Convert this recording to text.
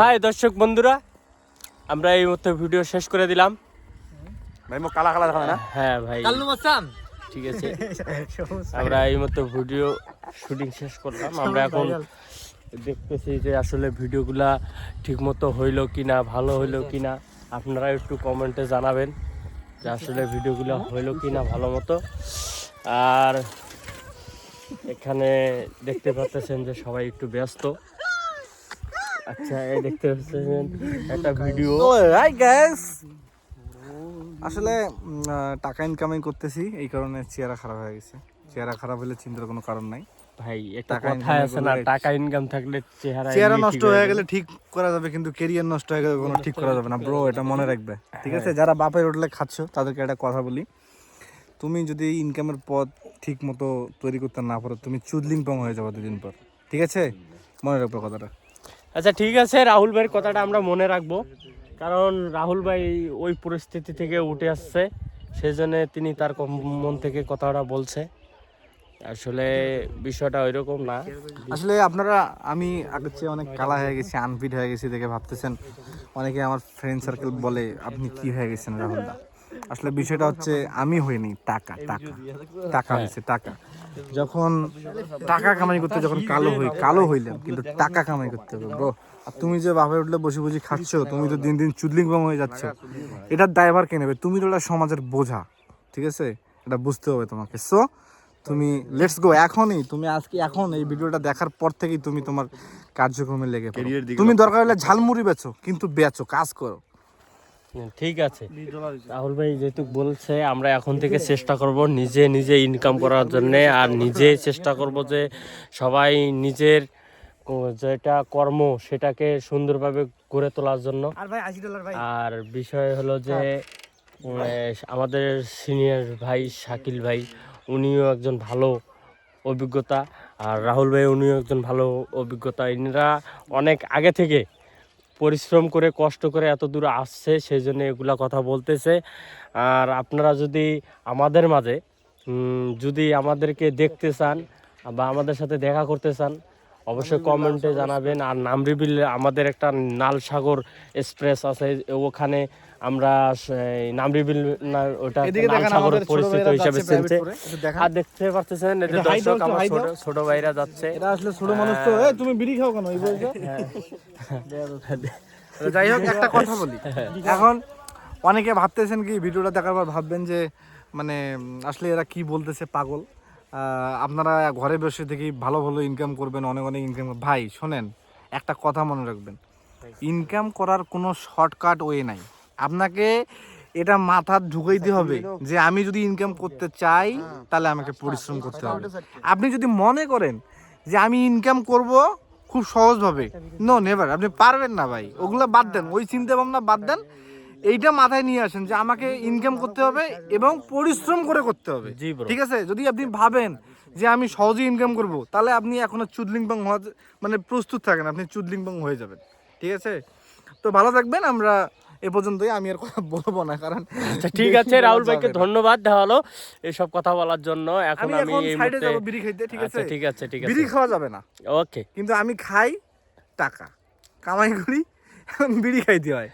High দর্শক বন্ধুরা, আমরা এই মতো ভিডিও শেষ করে দিলাম। ভাই মুখ কালা কালা দেখা না? হ্যাঁ ভাই, ঠিক আছে, আমরা এই মতো ভিডিও শুটিং শেষ করলাম। আমরা এখন দেখতেছি যে আসলে ভিডিওগুলা ঠিক মতো হইলো কিনা, ভালো হইলো কিনা। আপনারা একটু কমেন্টে জানাবেন যে আসলে ভিডিওগুলো হইলো কিনা ভালো মতো। আর এখানে দেখতে পাচ্ছেন যে সবাই একটু ব্যস্ত। আচ্ছা, এই দেখতে পাচ্ছেন একটা ভিডিও। হাই গাইস, আসলে টাকা ইনকামিং করতেছি, এই কারণে চেহারা খারাপ হয়ে গেছে। চেহারা খারাপ হলে চিন্তার কোনো কারণ নাই ভাই, একটা কথা আছে না, টাকা ইনকাম থাকলে চেহারা নষ্ট হয়ে গেলে ঠিক করা যাবে, কিন্তু ক্যারিয়ার নষ্ট হয়ে গেলে কোনো ঠিক করা যাবে না ব্রো, এটা মনে রাখবে, ঠিক আছে? যারা বাপের হোটেলে খাচ্ছ তাদেরকে একটা কথা বলি, তুমি যদি ইনকামের পথ ঠিক মতো তৈরি করতে না পারো, তুমি চুদলিং পং হয়ে যাবে দুদিন পর, ঠিক আছে? মনে রাখবে কথাটা। আচ্ছা ঠিক আছে, রাহুল ভাইয়ের কথাটা আমরা মনে রাখবো, কারণ রাহুল ভাই ওই পরিস্থিতি থেকে উঠে আসছে, সেই জন্য তিনি তার মন থেকে কথাটা বলছে। আসলে বিষয়টা ওইরকম না। আসলে আপনারা, আমি আগের চেয়ে অনেক কালা হয়ে গেছি, আনফিট হয়ে গেছি দেখে ভাবতেছেন, অনেকে আমার ফ্রেন্ড সার্কেল বলে আপনি কি হয়ে গেছেন রাহুল দা। আসলে বিষয়টা হচ্ছে আমি হইনি, টাকা টাকা টাকা হয়েছে। টাকা যখন টাকা কামাই করতে যখন কালো হইলাম, কিন্তু টাকা কামাই করতে হবে ব্রো। আর তুমি যে বাপের উঠলে বসে বসে খাচ্ছ, তুমি তো দিন দিন চুদলিং বম হয়ে যাচ্ছ, এটার দায়ভার কে নেবে? তুমি তো এটা সমাজের বোঝা, ঠিক আছে? এটা বুঝতে হবে তোমাকে। সো তুমি লেটস গো, এখনই তুমি আজকে এখন এই ভিডিওটা দেখার পর থেকেই তুমি তোমার কার্যক্রমে লেগে পড়ো। তুমি দরকার হলে ঝালমুড়ি বেচো, কিন্তু বেচো, কাজ করো। ঠিক আছে, রাহুল ভাই যেহেতু বলছে, আমরা এখন থেকে চেষ্টা করব নিজে নিজে ইনকাম করার জন্য, আর নিজে চেষ্টা করব যে সবাই নিজের যেটা কর্ম সেটাকে সুন্দরভাবে গড়ে তোলার জন্য। আর বিষয় হলো যে আমাদের সিনিয়র ভাই শাকিল ভাই, উনিও একজন ভালো অভিজ্ঞতা, আর রাহুল ভাই উনিও একজন ভালো অভিজ্ঞতা। ইনারা অনেক আগে থেকে পরিশ্রম করে কষ্ট করে এত দূর আসছে, সেই জন্য এগুলা কথা বলতেছে। আর আপনারা যদি আমাদের মাঝে যদি আমাদেরকে দেখতে চান বা আমাদের সাথে দেখা করতে চান, অবশ্যই কমেন্টে জানাবেন। আর নামরিবিল আমাদের একটা নালসাগর এক্সপ্রেস আছে, ওখানে আমরা নামরিবিল ওটা নালসাগর পরিচিত হিসাবে চিনছে। আর দেখতে পাচ্ছেন এই যে দর্শক, আমার ছোট ভাইরা যাচ্ছে। এটা আসলে ছোট মানুষ তো, তুমি বিড়ি খাও কেন এই বলছো? যাই হোক, একটা কথা বলি, এখন অনেকে ভাবতেছেন কি, ভিডিওটা দেখার পর ভাববেন যে মানে আসলে এরা কি বলতেছে, পাগল। আপনারা ঘরে বসে থেকেই ভালো ভালো ইনকাম করবেন, অনেক অনেক ইনকাম। ভাই শোনেন, একটা কথা মনে রাখবেন, ইনকাম করার কোনো শর্টকাট ওয়ে নাই। আপনাকে এটা মাথায় ঢুকাইতে হবে যে আমি যদি ইনকাম করতে চাই তাহলে আমাকে পরিশ্রম করতে হবে। আপনি যদি মনে করেন যে আমি ইনকাম করব খুব সহজভাবে, নো নেভার, আপনি পারবেন না ভাই। ওগুলো বাদ দেন, ওই চিন্তা ভাবনা বাদ দেন, এইটা মাথায় নিয়ে আসেন যে আমাকে ইনকাম করতে হবে এবং পরিশ্রম করে করতে হবে, ঠিক আছে? যদি আপনি ভাবেন যে আমি সহজে ইনকাম করব, তাহলে আপনি এখনো চুদলিংবং হওয়া মানে প্রস্তুত থাকেন, আপনি চুদলিংবং হয়ে যাবেন, ঠিক আছে? তো ভালো থাকবেন, আমরা এ পর্যন্তই, আমি আর কথা বলবো না, কারণ ঠিক আছে। রাহুল ভাইকে ধন্যবাদ দেওয়া হলো এসব কথা বলার জন্য। এখন আমি এই সাইডে যাব বিড়ি খাইতে, ঠিক আছে? ঠিক আছে, ঠিক আছে, বিড়ি খাওয়া যাবে না, ওকে, কিন্তু আমি খাই, টাকা কামাই করি, এখন বিড়ি খাইতে হয়।